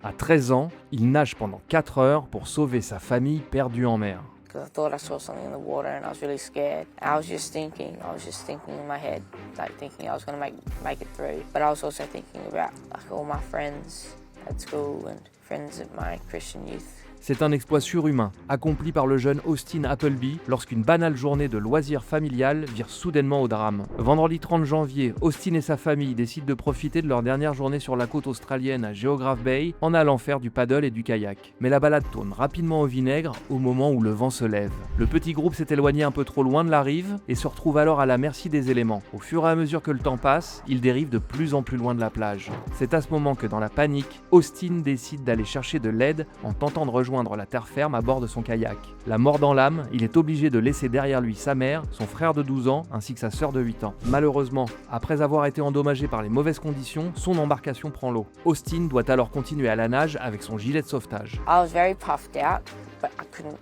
À 13 ans, il nage pendant 4 heures pour sauver sa famille perdue en mer. 'Cause I thought I saw something in the water and I was really scared. I was just thinking in my head, like thinking I was gonna make it through. But I was also thinking about like all my friends at school and friends at my Christian youth. C'est un exploit surhumain, accompli par le jeune Austin Appleby lorsqu'une banale journée de loisirs familial vire soudainement au drame. Vendredi 30 janvier, Austin et sa famille décident de profiter de leur dernière journée sur la côte australienne à Geographe Bay en allant faire du paddle et du kayak. Mais la balade tourne rapidement au vinaigre au moment où le vent se lève. Le petit groupe s'est éloigné un peu trop loin de la rive et se retrouve alors à la merci des éléments. Au fur et à mesure que le temps passe, ils dérivent de plus en plus loin de la plage. C'est à ce moment que dans la panique, Austin décide d'aller chercher de l'aide en tentant de rejoindre la terre ferme à bord de son kayak. La mort dans l'âme, il est obligé de laisser derrière lui sa mère, son frère de 12 ans ainsi que sa sœur de 8 ans. Malheureusement, après avoir été endommagé par les mauvaises conditions, son embarcation prend l'eau. Austin doit alors continuer à la nage avec son gilet de sauvetage. I was very puffed out, but I couldn't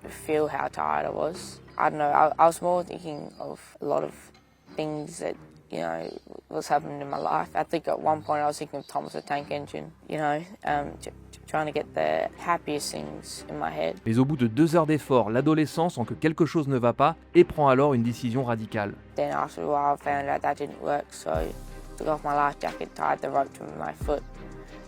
feel how tired I was. I don't know, I was more thinking of a lot of things that, you know, was happening in my life. I think at one point I was thinking of Thomas the Tank Engine, you know, trying to get the happiest things in my head. Mais au bout de 2 heures d'effort, l'adolescent sent que quelque chose ne va pas et prend alors une décision radicale. Then after a while I found out that didn't work, so I took off my life jacket, tied the rope to my foot,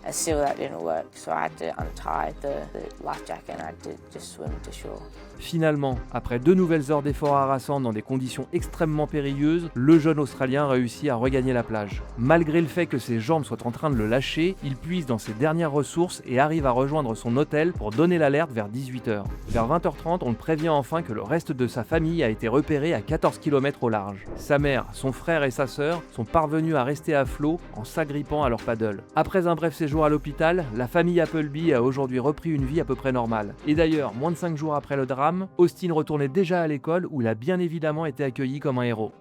and still that didn't work. So I had to untie the life jacket and I had to just swim to shore. Finalement, après 2 nouvelles heures d'efforts harassants dans des conditions extrêmement périlleuses, le jeune Australien réussit à regagner la plage. Malgré le fait que ses jambes soient en train de le lâcher, il puise dans ses dernières ressources et arrive à rejoindre son hôtel pour donner l'alerte vers 18h. Vers 20h30, on le prévient enfin que le reste de sa famille a été repéré à 14 km au large. Sa mère, son frère et sa sœur sont parvenus à rester à flot en s'agrippant à leur paddle. Après un bref séjour à l'hôpital, la famille Appleby a aujourd'hui repris une vie à peu près normale. Et d'ailleurs, moins de 5 jours après le drame, Austin retournait déjà à l'école où il a bien évidemment été accueilli comme un héros.